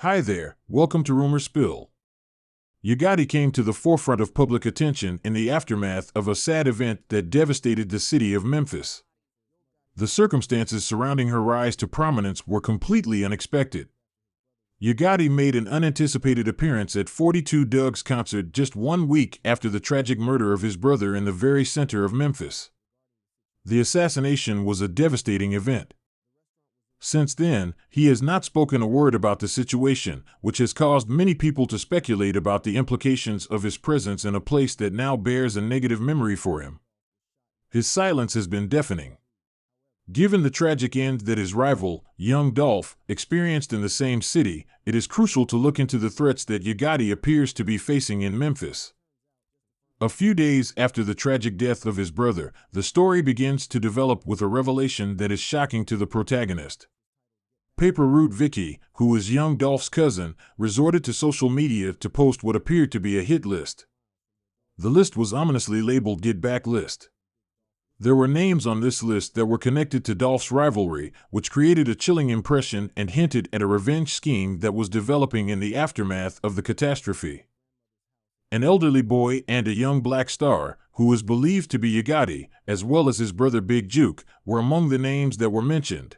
Hi there, welcome to Rumor Spill. Yogotti came to the forefront of public attention in the aftermath of a sad event that devastated the city of Memphis. The circumstances surrounding her rise to prominence were completely unexpected. Yogotti made an unanticipated appearance at 42 Doug's concert just 1 week after the tragic murder of his brother in the very center of Memphis. The assassination was a devastating event. Since then, he has not spoken a word about the situation, which has caused many people to speculate about the implications of his presence in a place that now bears a negative memory for him. His silence has been deafening. Given the tragic end that his rival, young Dolph, experienced in the same city, it is crucial to look into the threats that Yogotti appears to be facing in Memphis. A few days after the tragic death of his brother, the story begins to develop with a revelation that is shocking to the protagonist. Paper Route Vicky, who was young Dolph's cousin, resorted to social media to post what appeared to be a hit list. The list was ominously labeled Get Back List. There were names on this list that were connected to Dolph's rivalry, which created a chilling impression and hinted at a revenge scheme that was developing in the aftermath of the catastrophe. An elderly boy and a young black star, who was believed to be Yogotti, as well as his brother Big Juke, were among the names that were mentioned.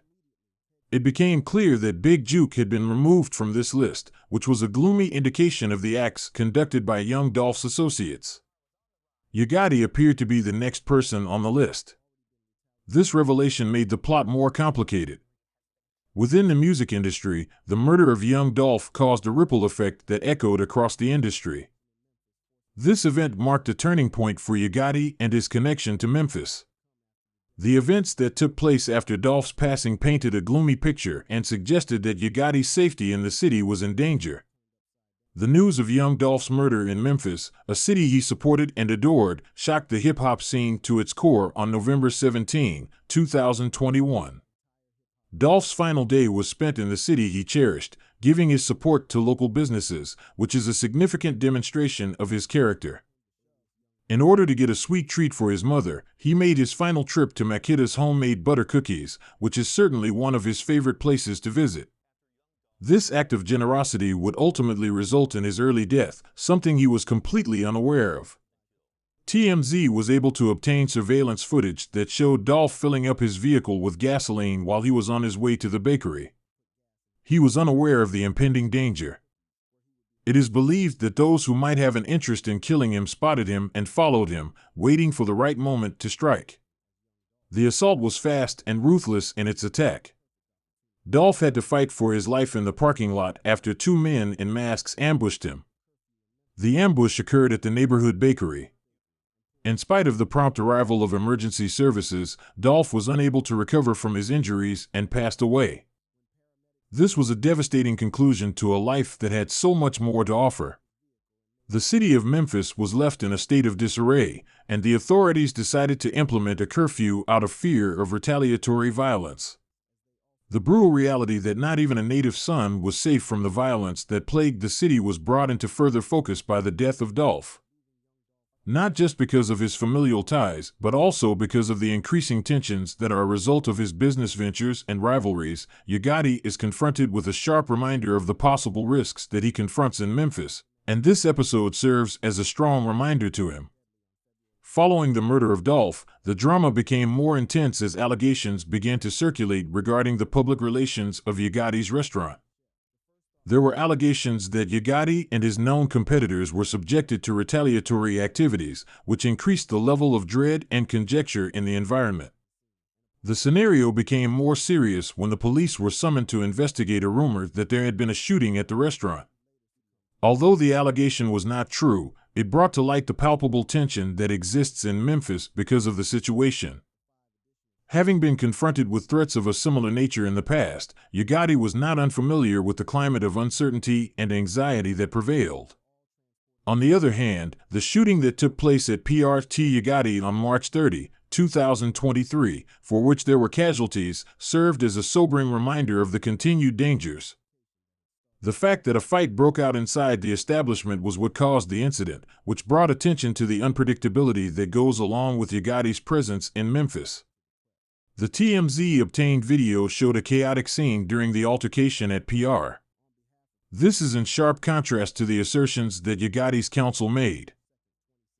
It became clear that Big Juke had been removed from this list, which was a gloomy indication of the acts conducted by young Dolph's associates. Yogotti appeared to be the next person on the list. This revelation made the plot more complicated. Within the music industry, the murder of young Dolph caused a ripple effect that echoed across the industry. This event marked a turning point for Yogotti and his connection to Memphis. The events that took place after Dolph's passing painted a gloomy picture and suggested that Yogotti's safety in the city was in danger. The news of young Dolph's murder in Memphis, a city he supported and adored, shocked the hip-hop scene to its core on November 17, 2021. Dolph's final day was spent in the city he cherished, giving his support to local businesses, which is a significant demonstration of his character. In order to get a sweet treat for his mother, he made his final trip to Makida's homemade butter cookies, which is certainly one of his favorite places to visit. This act of generosity would ultimately result in his early death, something he was completely unaware of. TMZ was able to obtain surveillance footage that showed Dolph filling up his vehicle with gasoline while he was on his way to the bakery. He was unaware of the impending danger. It is believed that those who might have an interest in killing him spotted him and followed him, waiting for the right moment to strike. The assault was fast and ruthless in its attack. Dolph had to fight for his life in the parking lot after two men in masks ambushed him. The ambush occurred at the neighborhood bakery. In spite of the prompt arrival of emergency services, Dolph was unable to recover from his injuries and passed away. This was a devastating conclusion to a life that had so much more to offer. The city of Memphis was left in a state of disarray, and the authorities decided to implement a curfew out of fear of retaliatory violence. The brutal reality that not even a native son was safe from the violence that plagued the city was brought into further focus by the death of Dolph. Not just because of his familial ties, but also because of the increasing tensions that are a result of his business ventures and rivalries, Yogotti is confronted with a sharp reminder of the possible risks that he confronts in Memphis, and this episode serves as a strong reminder to him. Following the murder of Dolph, the drama became more intense as allegations began to circulate regarding the public relations of Yogotti's restaurant. There were allegations that Yogotti and his known competitors were subjected to retaliatory activities, which increased the level of dread and conjecture in the environment. The scenario became more serious when the police were summoned to investigate a rumor that there had been a shooting at the restaurant. Although the allegation was not true, it brought to light the palpable tension that exists in Memphis because of the situation. Having been confronted with threats of a similar nature in the past, Yogotti was not unfamiliar with the climate of uncertainty and anxiety that prevailed. On the other hand, the shooting that took place at PRT Yogotti on March 30, 2023, for which there were casualties, served as a sobering reminder of the continued dangers. The fact that a fight broke out inside the establishment was what caused the incident, which brought attention to the unpredictability that goes along with Yogotti's presence in Memphis. The TMZ obtained video showed a chaotic scene during the altercation at PR. This is in sharp contrast to the assertions that Yogotti's counsel made.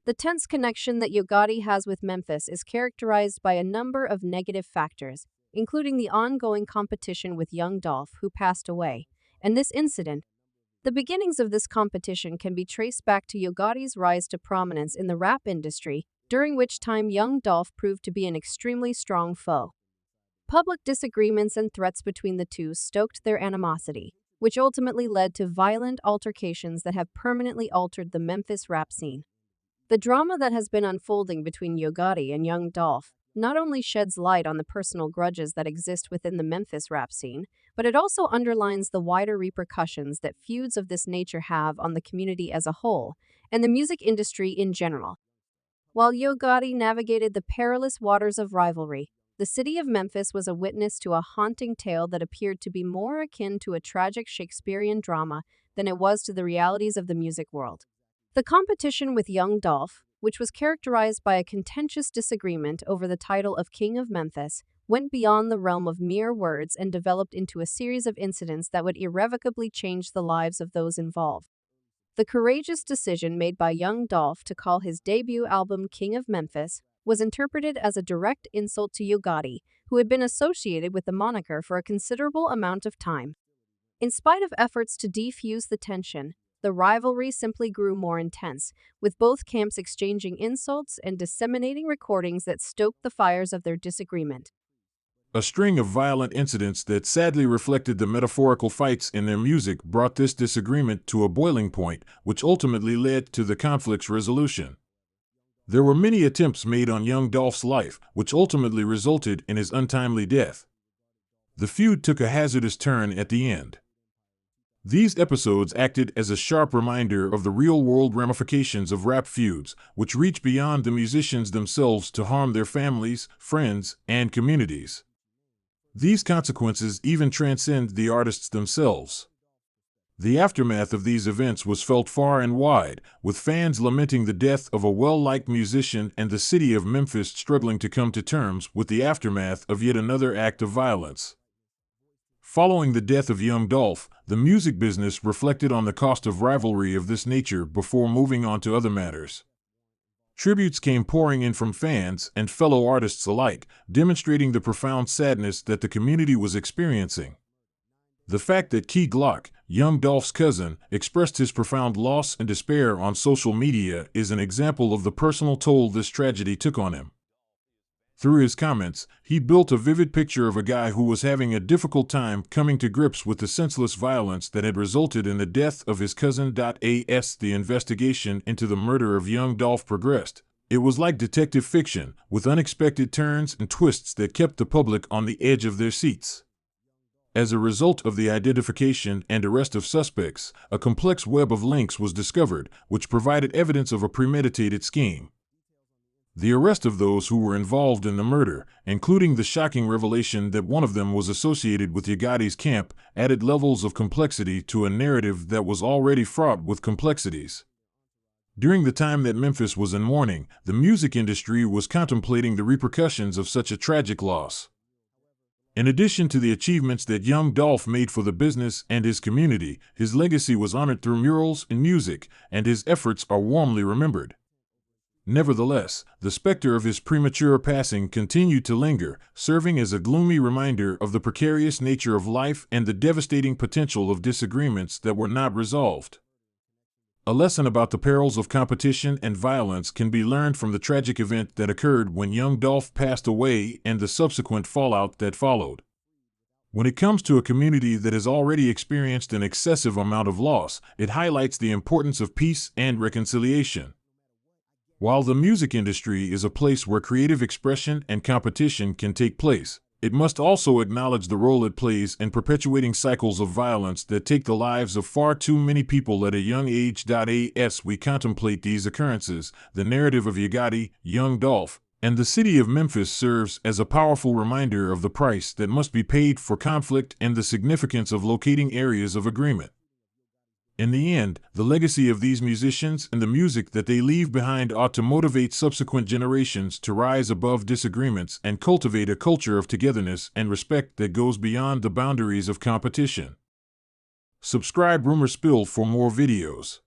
The tense connection that Yogotti has with Memphis is characterized by a number of negative factors, including the ongoing competition with young Dolph, who passed away, and this incident. The beginnings of this competition can be traced back to Yogotti's rise to prominence in the rap industry, during which time young Dolph proved to be an extremely strong foe. Public disagreements and threats between the two stoked their animosity, which ultimately led to violent altercations that have permanently altered the Memphis rap scene. The drama that has been unfolding between Yogotti and young Dolph not only sheds light on the personal grudges that exist within the Memphis rap scene, but it also underlines the wider repercussions that feuds of this nature have on the community as a whole and the music industry in general. While Yogotti navigated the perilous waters of rivalry, the city of Memphis was a witness to a haunting tale that appeared to be more akin to a tragic Shakespearean drama than it was to the realities of the music world. The competition with young Dolph, which was characterized by a contentious disagreement over the title of King of Memphis, went beyond the realm of mere words and developed into a series of incidents that would irrevocably change the lives of those involved. The courageous decision made by young Dolph to call his debut album King of Memphis was interpreted as a direct insult to Yogotti, who had been associated with the moniker for a considerable amount of time. In spite of efforts to defuse the tension, the rivalry simply grew more intense, with both camps exchanging insults and disseminating recordings that stoked the fires of their disagreement. A string of violent incidents that sadly reflected the metaphorical fights in their music brought this disagreement to a boiling point, which ultimately led to the conflict's resolution. There were many attempts made on young Dolph's life, which ultimately resulted in his untimely death. The feud took a hazardous turn at the end. These episodes acted as a sharp reminder of the real-world ramifications of rap feuds, which reach beyond the musicians themselves to harm their families, friends, and communities. These consequences even transcend the artists themselves. The aftermath of these events was felt far and wide, with fans lamenting the death of a well-liked musician and the city of Memphis struggling to come to terms with the aftermath of yet another act of violence. Following the death of young Dolph, the music business reflected on the cost of rivalry of this nature before moving on to other matters. Tributes came pouring in from fans and fellow artists alike, demonstrating the profound sadness that the community was experiencing. The fact that Key Glock, young Dolph's cousin, expressed his profound loss and despair on social media is an example of the personal toll this tragedy took on him. Through his comments, he built a vivid picture of a guy who was having a difficult time coming to grips with the senseless violence that had resulted in the death of his cousin. As the investigation into the murder of young Dolph progressed, it was like detective fiction, with unexpected turns and twists that kept the public on the edge of their seats. As a result of the identification and arrest of suspects, a complex web of links was discovered, which provided evidence of a premeditated scheme. The arrest of those who were involved in the murder, including the shocking revelation that one of them was associated with Yogotti's camp, added levels of complexity to a narrative that was already fraught with complexities. During the time that Memphis was in mourning, the music industry was contemplating the repercussions of such a tragic loss. In addition to the achievements that young Dolph made for the business and his community, his legacy was honored through murals and music, and his efforts are warmly remembered. Nevertheless, the specter of his premature passing continued to linger, serving as a gloomy reminder of the precarious nature of life and the devastating potential of disagreements that were not resolved. A lesson about the perils of competition and violence can be learned from the tragic event that occurred when young Dolph passed away and the subsequent fallout that followed. When it comes to a community that has already experienced an excessive amount of loss, it highlights the importance of peace and reconciliation. While the music industry is a place where creative expression and competition can take place, it must also acknowledge the role it plays in perpetuating cycles of violence that take the lives of far too many people at a young age. As we contemplate these occurrences, the narrative of Yogotti, young Dolph, and the city of Memphis serves as a powerful reminder of the price that must be paid for conflict and the significance of locating areas of agreement. In the end, the legacy of these musicians and the music that they leave behind ought to motivate subsequent generations to rise above disagreements and cultivate a culture of togetherness and respect that goes beyond the boundaries of competition. Subscribe Rumor Spill for more videos.